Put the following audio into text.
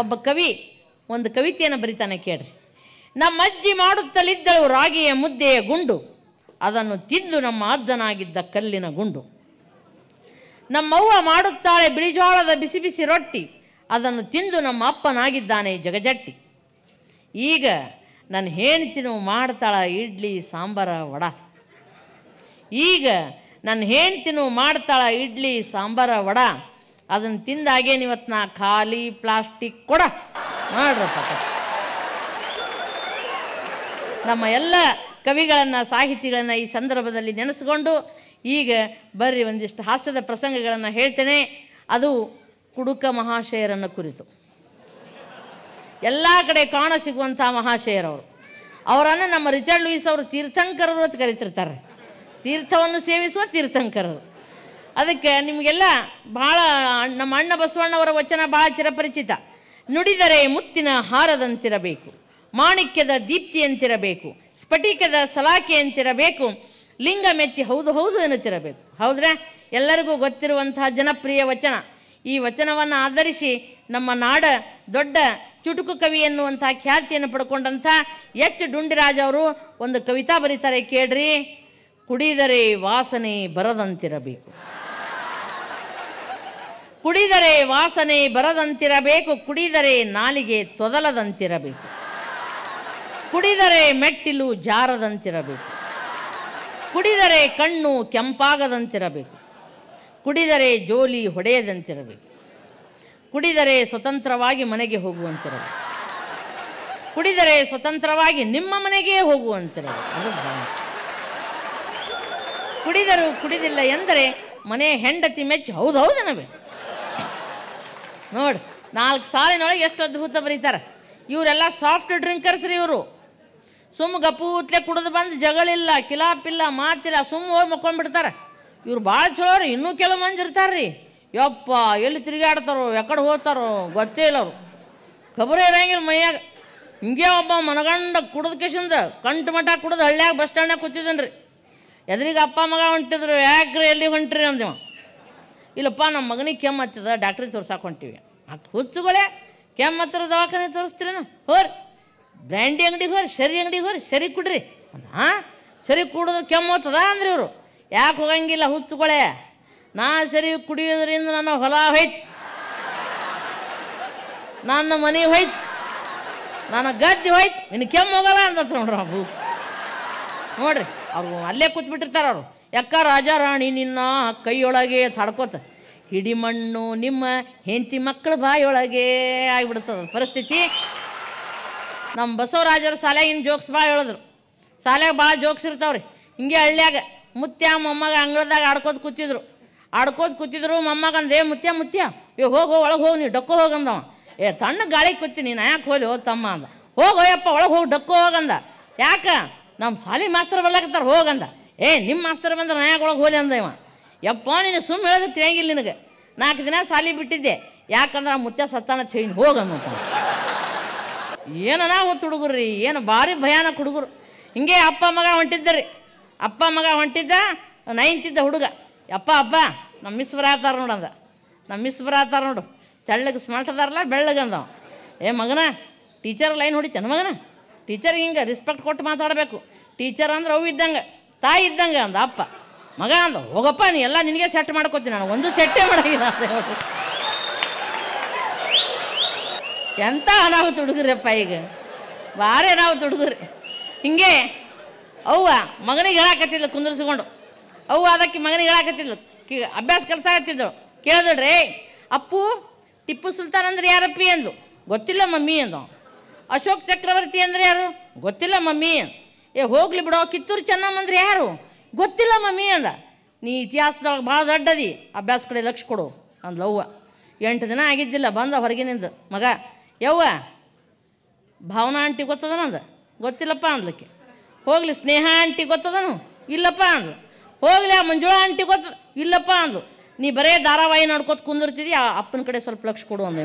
ಒಬ್ಬ ಕವಿ ಒಂದು ಕವಿತೆಯನ್ನು ಬರಿತಾನೆ ಕೇಳ್ರಿ. ನಮ್ಮ ಅಜ್ಜಿ ಮಾಡುತ್ತಲಿದ್ದಳು ರಾಗಿಯ ಮುದ್ದೆಯ ಗುಂಡು, ಅದನ್ನು ತಿಂದು ನಮ್ಮ ಅಜ್ಜನಾಗಿದ್ದ ಕಲ್ಲಿನ ಗುಂಡು. ನಮ್ಮವ್ವ ಮಾಡುತ್ತಾಳೆ ಬಿಳಿಜೋಳದ ಬಿಸಿ ಬಿಸಿ ರೊಟ್ಟಿ, ಅದನ್ನು ತಿಂದು ನಮ್ಮ ಅಪ್ಪನಾಗಿದ್ದಾನೆ ಜಗಜಟ್ಟಿ. ಈಗ ನನ್ನ ಹೆಂಡ್ತಿನೂ ಮಾಡ್ತಾಳ ಇಡ್ಲಿ ಸಾಂಬಾರ ವಡ. ಈಗ ನನ್ನ ಹೆಂಡ್ತಿನೂ ಮಾಡ್ತಾಳ ಇಡ್ಲಿ ಸಾಂಬಾರ ವಡ, ಅದನ್ನು ತಿಂದಾಗೇನು ಇವತ್ತು ನಾ ಖಾಲಿ ಪ್ಲಾಸ್ಟಿಕ್ ಕೊಡ ಮಾಡ್ರಪ್ಪ. ನಮ್ಮ ಎಲ್ಲ ಕವಿಗಳನ್ನು ಸಾಹಿತಿಗಳನ್ನು ಈ ಸಂದರ್ಭದಲ್ಲಿ ನೆನೆಸ್ಕೊಂಡು ಈಗ ಬರ್ರಿ ಒಂದಿಷ್ಟು ಹಾಸ್ಯದ ಪ್ರಸಂಗಗಳನ್ನು ಹೇಳ್ತೇನೆ. ಅದು ಕುಡುಕ ಮಹಾಶಯರನ್ನು ಕುರಿತು. ಎಲ್ಲ ಕಡೆ ಕಾಣ ಸಿಗುವಂಥ ಮಹಾಶಯರವರು. ಅವರನ್ನು ನಮ್ಮ ರಿಚರ್ಡ್ ಲೂಯಿಸ್ ಅವರು ತೀರ್ಥಂಕರರು ಅಂತ ಕರೀತಿರ್ತಾರೆ. ತೀರ್ಥವನ್ನು ಸೇವಿಸುವ ತೀರ್ಥಂಕರರು. ಅದಕ್ಕೆ ನಿಮಗೆಲ್ಲ ಭಾಳ ನಮ್ಮ ಅಣ್ಣ ಬಸವಣ್ಣವರ ವಚನ ಭಾಳ ಚಿರಪರಿಚಿತ. ನುಡಿದರೆ ಮುತ್ತಿನ ಹಾರದಂತಿರಬೇಕು, ಮಾಣಿಕ್ಯದ ದೀಪ್ತಿಯಂತಿರಬೇಕು, ಸ್ಫಟಿಕದ ಸಲಾಕೆಯಂತಿರಬೇಕು, ಲಿಂಗ ಮೆಚ್ಚಿ ಹೌದು ಹೌದು ಎನ್ನುತ್ತಿರಬೇಕು. ಹೌದ್ರೆ? ಎಲ್ಲರಿಗೂ ಗೊತ್ತಿರುವಂತಹ ಜನಪ್ರಿಯ ವಚನ. ಈ ವಚನವನ್ನು ಆಧರಿಸಿ ನಮ್ಮ ನಾಡ ದೊಡ್ಡ ಚುಟುಕು ಕವಿ ಎನ್ನುವಂಥ ಖ್ಯಾತಿಯನ್ನು ಪಡ್ಕೊಂಡಂಥ ಎಚ್ ಡುಂಡಿರಾಜ್ ಅವರು ಒಂದು ಕವಿತಾ ಬರೀತಾರೆ ಕೇಳ್ರಿ. ಕುಡಿದರೆ ವಾಸನೆ ಬರದಂತಿರಬೇಕು, ಕುಡಿದರೆ ವಾಸನೆ ಬರದಂತಿರಬೇಕು, ಕುಡಿದರೆ ನಾಲಿಗೆ ತೊದಲದಂತಿರಬೇಕು, ಕುಡಿದರೆ ಮೆಟ್ಟಿಲು ಜಾರದಂತಿರಬೇಕು, ಕುಡಿದರೆ ಕಣ್ಣು ಕೆಂಪಾಗದಂತಿರಬೇಕು, ಕುಡಿದರೆ ಜೋಲಿ ಹೊಡೆಯದಂತಿರಬೇಕು, ಕುಡಿದರೆ ಸ್ವತಂತ್ರವಾಗಿ ಮನೆಗೆ ಹೋಗುವಂತಿರಬೇಕು, ಕುಡಿದರೆ ಸ್ವತಂತ್ರವಾಗಿ ನಿಮ್ಮ ಮನೆಗೇ ಹೋಗುವಂತಿರಬೇಕು. ಅದು ಕುಡಿದರು ಕುಡಿದಿಲ್ಲ ಎಂದರೆ ಮನೆ ಹೆಂಡತಿ ಮೆಚ್ಚಿ ಹೌದು ಹೌದು ಅನ್ನಬೇಕು. ನೋಡಿ 4 ಸಾಲಿನೊಳಗೆ ಎಷ್ಟು ಅದ್ಭುತ ಬರೀತಾರೆ. ಇವರೆಲ್ಲ ಸಾಫ್ಟ್ ಡ್ರಿಂಕರ್ಸ್ ರೀ. ಇವರು ಸುಮ್ಮ ಗಪೂತ್ಲೆ ಕುಡಿದು ಬಂದು ಜಗಳಿಲ್ಲ, ಕಿಲಾಪಿಲ್ಲ, ಮಾತಿಲ್ಲ, ಸುಮ್ಮ ಹೋಗಿ ಮಕ್ಕೊಂಡ್ಬಿಡ್ತಾರೆ. ಇವ್ರು ಭಾಳ ಚಲೋ ರೀ. ಇನ್ನೂ ಕೆಲವು ಮಂದಿ ಇರ್ತಾರೆ ರೀ, ಯಪ್ಪ ಎಲ್ಲಿ ತಿರುಗಾಡ್ತಾರೋ ಎಕಡೆ ಹೋಗ್ತಾರೋ ಗೊತ್ತೇ ಇಲ್ಲ. ಅವರು ಖಬರೇ ಇರಂಗಿಲ್ಲ ಮೈಯಾಗ. ಹಿಂಗೆ ಒಬ್ಬ ಮನಗಂಡ ಕುಡಿದ ಕಿಶಿಂದ ಕಂಟು ಮಠ ಕುಡಿದು ಹಳ್ಳಿಯಾಗ ಬಸ್ ಸ್ಟ್ಯಾಂಡ್ನಾಗ ಕೂತಿದ್ದೇನೆ ರೀ. ಎದ್ರಿಗೆ ಅಪ್ಪ ಮಗ ಹೊಂಟಿದ್ರು. ಯಾಕ್ರಿ ಎಲ್ಲಿ ಹೊಂಟ್ರಿ ಅಂದೇವ. ಇಲ್ಲಪ್ಪ ನಮ್ಮ ಮಗನಿಗೆ ಕೆಮ್ಮು ಹತ್ತದ, ಡಾಕ್ಟ್ರಿಗೆ ತೋರ್ಸಾಕೆ ಹೊಂಟಿವಿ. ಹುಚ್ಚುಗಳೇ ಕೆಮ್ಮು ಹತ್ತಿರ ದವಾಖಾನೆ ತೋರಿಸ್ತೀರೇನು? ಹೋರಿ ಬ್ರ್ಯಾಂಡಿ ಅಂಗಡಿಗೆ ಹೋರಿ, ಸರಿ ಅಂಗಡಿಗೆ ಹೋರಿ, ಸರಿ ಕುಡ್ರಿ. ಹಾಂ ಸರಿ ಕುಡಿದು ಕೆಮ್ಮು ಹೋಗ್ತದ ಅಂದ್ರೆ ಇವರು. ಯಾಕೆ ಹೋಗಂಗಿಲ್ಲ ಹುಚ್ಚುಗಳೇ? ನಾ ಸರಿ ಕುಡಿಯೋದ್ರಿಂದ ನನ್ನ ಹೊಲ ಹೋಯ್ತು, ನನ್ನ ಮನೆ ಹೋಯ್ತು, ನನ್ನ ಗದ್ದೆ ಹೋಯ್ತು, ಇನ್ನು ಕೆಮ್ಮು ಹೋಗಲ್ಲ ಅಂತ ನೋಡ್ರಿ. ಅವು ನೋಡ್ರಿ ಅವ್ರು ಅಲ್ಲೇ ಕೂತ್ಬಿಟ್ಟಿರ್ತಾರೆ. ಅವರು ಯಾಕ ರಾಜ ರಾಣಿ ನಿನ್ನ ಕೈಯೊಳಗೆ ತಡ್ಕೋತ ಹಿಡಿಮಣ್ಣು ನಿಮ್ಮ ಹೆಂಡತಿ ಮಕ್ಕಳ ಬಾಯೊಳಗೆ ಆಗಿಬಿಡ್ತದ ಪರಿಸ್ಥಿತಿ. ನಮ್ಮ ಬಸವರಾಜರು ಶಾಲೆಗಿನ ಜೋಕ್ಸ್ ಭಾಳ ಹೇಳಿದ್ರು. ಶಾಲೆಗೆ ಭಾಳ ಜೋಕ್ಸ್ ಇರ್ತಾವ್ರಿ. ಹಿಂಗೆ ಹಳ್ಳಿಯಾಗ ಮುತ್ಯ ಮೊಮ್ಮಗ ಅಂಗಳದಾಗ ಆಡ್ಕೋತ ಕೂತಿದ್ರು. ಮೊಮ್ಮಗ ಅಂದೆ ಮುತ್ಯ ಹೋಗೋ ಒಳಗೆ ಹೋಗಿ ನೀವು ಡಕ್ಕೋ ಹೋಗಂದವ. ತಣ್ಣ ಗಾಳಿ ಕೂತೀನಿ, ನಾ ಯಾಕೆ ಹೋಲಿ ತಮ್ಮ ಅಂದ. ಹೋಗೋಯಪ್ಪ ಒಳಗೆ ಹೋಗಿ ಡಕ್ಕೋ ಹೋಗಂದ. ಯಾಕೆ? ನಮ್ಮ ಶಾಲೆ ಮಾಸ್ತರ್ ಬರ್ಲಾಕತ್ತಾರೆ ಹೋಗಂದ. ನಿಮ್ಮ ಮಾಸ್ತರ್ ಬಂದ್ರೆ ನಾ ಯಾಕೆ ಒಳಗೆ ಹೋಲಿ ಅಂದ ಇವ. ಯಪ್ಪ ನೀನು ಸುಮ್ಮ ಹೇಳೋದು ತಿಳಿಯಂಗಿಲ್ಲ ನಿನಗೆ. 4 ದಿನ ಶಾಲೆ ಬಿಟ್ಟಿದ್ದೆ, ಯಾಕಂದ್ರೆ ಆ ಮುತ್ಯ ಸತ್ತಾನ ತಿಳಿ ಹೋಗಂದ. ಏನನ ಹೊತ್ತು ಹುಡುಗರು ರೀ, ಏನು ಭಾರಿ ಭಯಾನಕ ಹುಡುಗರು. ಹಿಂಗೆ ಅಪ್ಪ ಮಗ ಹೊಂಟಿದ್ದ 9th ಹುಡುಗ. ಅಪ್ಪ ನಮ್ಮ ಮಿಸ್ ಬರತ್ತಾರ ನೋಡಂದ. ನಮ್ಮ ಮಿಸ್ ಬರತ್ತಾರ ನೋಡು, ತೆಳ್ಳಗೆ ಸ್ಮಾರ್ಟ್ ಅದಾರಲ್ಲ ಬೆಳ್ಳಗಂದವ. ಮಗನ ಟೀಚರ್ ಲೈನ್ ಹೊಡಿತಾನೆ ಮಗನ, ಟೀಚರ್ಗೆ ಹಿಂಗೆ ರೆಸ್ಪೆಕ್ಟ್ ಕೊಟ್ಟು ಮಾತಾಡಬೇಕು. ಟೀಚರ್ ಅಂದ್ರೆ ಅವು ಇದ್ದಂಗೆ ತಾಯಿ ಇದ್ದಂಗೆ ಅಂದ. ಅಪ್ಪ ಮಗ ಅಂದ ಹೋಗಪ್ಪ ನೀ ಎಲ್ಲ ನಿನಗೆ ಸೆಟ್ ಮಾಡ್ಕೋತೀನಿ, ನಾನು ಒಂದು ಸೆಟ್ಟೇ ಮಾಡೋಂಗಿಲ್ಲ ಅಂತ ಹೇಳಿ. ಎಂಥ ಅನಾಹುತ ಹುಡುಗರಪ್ಪ ಈಗ, ಭಾರಿ ಅನಾಹುತ ಹುಡುಗರು. ಹಿಂಗೆ ಅವ್ವ ಮಗನಿಗೆ ಹೇಳಾಕತ್ತಿದ್ಲು ಕುಂದರ್ಸ್ಕೊಂಡು. ಅವ್ವ ಅದಕ್ಕೆ ಮಗನಿಗೆ ಹೇಳಾಕತ್ತಿದ್ಲು, ಅಭ್ಯಾಸ ಕಲ್ಸಾಕತ್ತಿದ್ದಳು. ಕೇಳಿದ್ರಿ ಅಪ್ಪು ಟಿಪ್ಪು ಸುಲ್ತಾನ್ ಅಂದ್ರೆ ಯಾರಪ್ಪಿ ಅಂದು. ಗೊತ್ತಿಲ್ಲ ಮಮ್ಮಿ ಅಂದ. ಅಶೋಕ್ ಚಕ್ರವರ್ತಿ ಅಂದರೆ ಯಾರು? ಗೊತ್ತಿಲ್ಲ ಮಮ್ಮಿ. ಹೋಗ್ಲಿ ಬಿಡೋ ಕಿತ್ತೂರು ಚೆನ್ನಮ್ಮ ಅಂದ್ರೆ ಯಾರು? ಗೊತ್ತಿಲ್ಲ ಮಮ್ಮಿ ಅಂದ. ನೀ ಇತಿಹಾಸದೊಳಗೆ ಭಾಳ ದೊಡ್ಡದಿ, ಅಭ್ಯಾಸ ಕಡೆ ಲಕ್ಷ್ಯ ಕೊಡು ಅಂದ್ಲವ್ವ. 8 ದಿನ ಆಗಿದ್ದಿಲ್ಲ ಬಂದ ಹೊರಗಿನಿಂದ ಮಗ. ಯವ್ವ ಭಾವನಾ ಆಂಟಿ ಗೊತ್ತದನ ಅಂದ. ಗೊತ್ತಿಲ್ಲಪ್ಪ ಅಂದ್ಲಕ್ಕೆ. ಹೋಗ್ಲಿ ಸ್ನೇಹ ಆಂಟಿ ಗೊತ್ತದನು? ಇಲ್ಲಪ್ಪ ಅಂದ್ಲು. ಹೋಗ್ಲಿ ಆ ಮಂಜುಳಾ ಆಂಟಿ ಗೊತ್ತ? ಇಲ್ಲಪ್ಪ ಅಂದ್ಲು. ನೀ ಬರೇ ಧಾರಾವಾಹಿ ನೋಡ್ಕೊತ ಕುಂದಿರ್ತಿದ್ದಿ, ಆ ಅಪ್ಪನ ಕಡೆ ಸ್ವಲ್ಪ ಲಕ್ಷ್ಯ ಕೊಡು ಅಂದೆ.